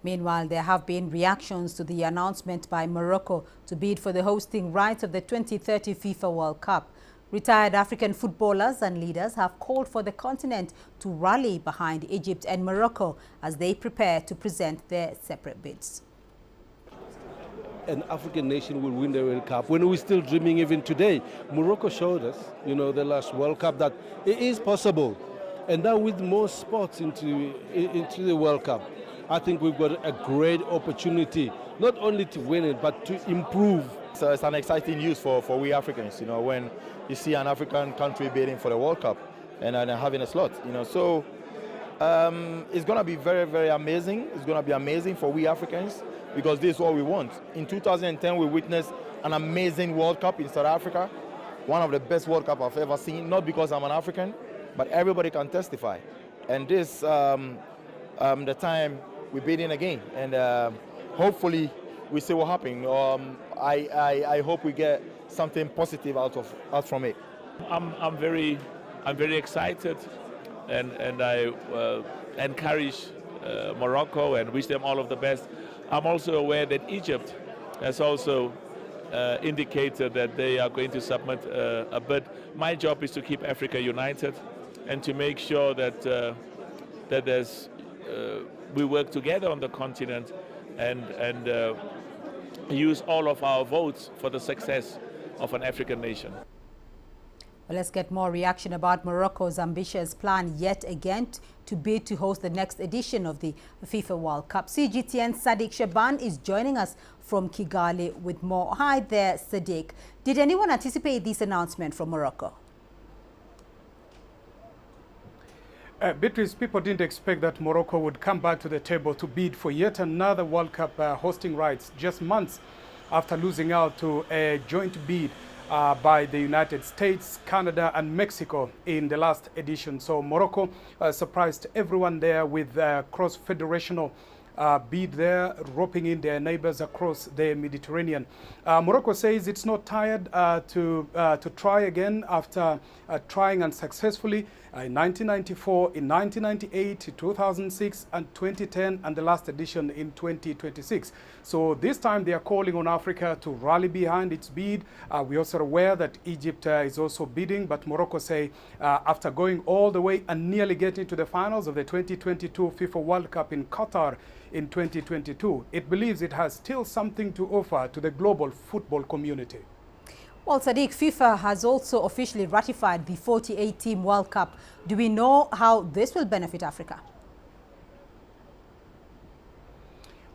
Meanwhile, there have been reactions to the announcement by Morocco to bid for the hosting rights of the 2030 FIFA World Cup. Retired African footballers and leaders have called for the continent to rally behind Egypt and Morocco as they prepare to present their separate bids. An African nation will win the World Cup when we're still dreaming even today. Morocco showed us, the last World Cup, that it is possible. And now with more sports into the World Cup, I think we've got a great opportunity, not only to win it, but to improve. So it's an exciting news for we Africans, when you see an African country bidding for the World Cup and having a slot, So it's going to be very, very amazing. It's going to be amazing for we Africans, because this is what we want. In 2010, we witnessed an amazing World Cup in South Africa, one of the best World Cup I've ever seen, not because I'm an African, but everybody can testify. And this, the time we're bidding again, and hopefully we see what happens. I hope we get something positive out from it. I'm very excited, and I encourage Morocco and wish them all of the best. I'm also aware that Egypt has also indicated that they are going to submit a bid. My job is to keep Africa united and to make sure that we work together on the continent and use all of our votes for the success of an African nation. Well, let's get more reaction about Morocco's ambitious plan yet again to bid to host the next edition of the FIFA World Cup. CGTN Sadiq Shaban is joining us from Kigali with more. Hi there, Sadiq. Did anyone anticipate this announcement from Morocco? Beatrice, people didn't expect that Morocco would come back to the table to bid for yet another World Cup hosting rights just months after losing out to a joint bid by the United States, Canada and Mexico in the last edition. So Morocco surprised everyone there with cross-federational bid there, roping in their neighbors across the Mediterranean. Morocco says it's not tired to try again after trying unsuccessfully in 1994, in 1998, 2006 and 2010, and the last edition in 2026. So this time they are calling on Africa to rally behind its bid. We're also aware that Egypt is also bidding, but Morocco say after going all the way and nearly getting to the finals of the 2022 FIFA World Cup in Qatar in 2022, it believes it has still something to offer to the global football community. Well, Sadiq, FIFA has also officially ratified the 48-team World Cup. Do we know how this will benefit Africa?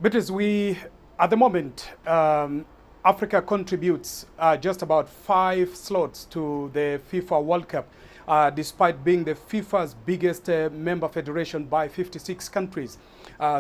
Because at the moment, Africa contributes just about 5 slots to the FIFA World Cup, despite being the FIFA's biggest member federation by 56 countries.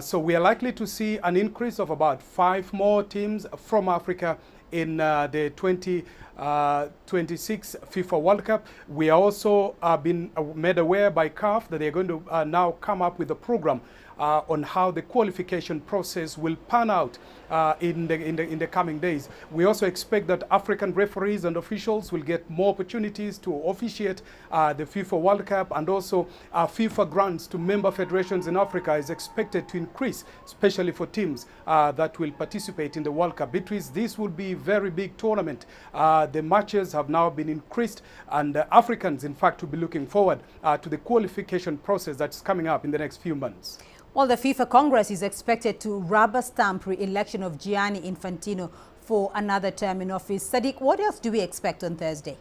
So we are likely to see an increase of about 5 more teams from Africa in the 2026 FIFA World Cup. We are also been made aware by CAF that they're going to now come up with a program on how the qualification process will pan out in the coming days. We also expect that African referees and officials will get more opportunities to officiate the FIFA World Cup, and also FIFA grants to member federations in Africa is expected to increase, especially for teams that will participate in the World Cup. Beatrice, this will be a very big tournament. The matches have now been increased, and Africans, in fact, will be looking forward to the qualification process that's coming up in the next few months. Well, the FIFA Congress is expected to rubber stamp re-election of Gianni Infantino for another term in office. Sadiq, what else do we expect on Thursday?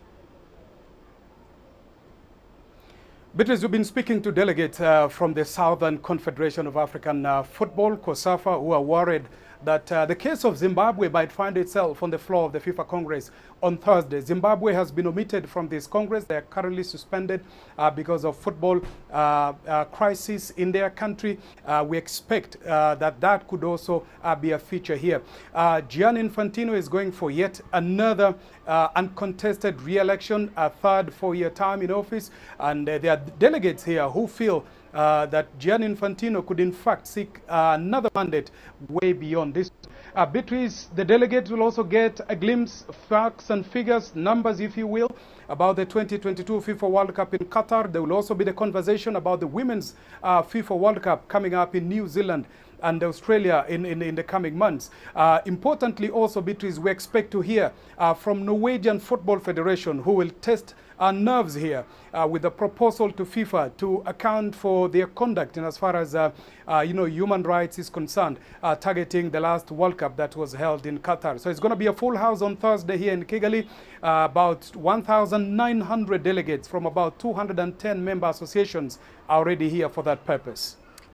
Beatrice, we've been speaking to delegates from the Southern Confederation of African Football, COSAFA, who are worried that the case of Zimbabwe might find itself on the floor of the FIFA Congress on Thursday. Zimbabwe has been omitted from this Congress. They are currently suspended because of football crisis in their country. We expect that could also be a feature here. Gianni Infantino is going for yet another uncontested re-election, a third 4-year term in office, and there are delegates here who feel that Gianni Infantino could in fact seek another mandate way beyond this. Beatrice, the delegates will also get a glimpse, facts and figures, numbers if you will, about the 2022 FIFA World Cup in Qatar. There will also be the conversation about the Women's FIFA World Cup coming up in New Zealand and Australia in the coming months. Importantly also, Beatrice, we expect to hear from Norwegian Football Federation, who will test our nerves here with a proposal to FIFA to account for their conduct in as far as human rights is concerned, targeting the last World Cup that was held in Qatar. So it's going to be a full house on Thursday here in Kigali. About 1,900 delegates from about 210 member associations are already here for that purpose.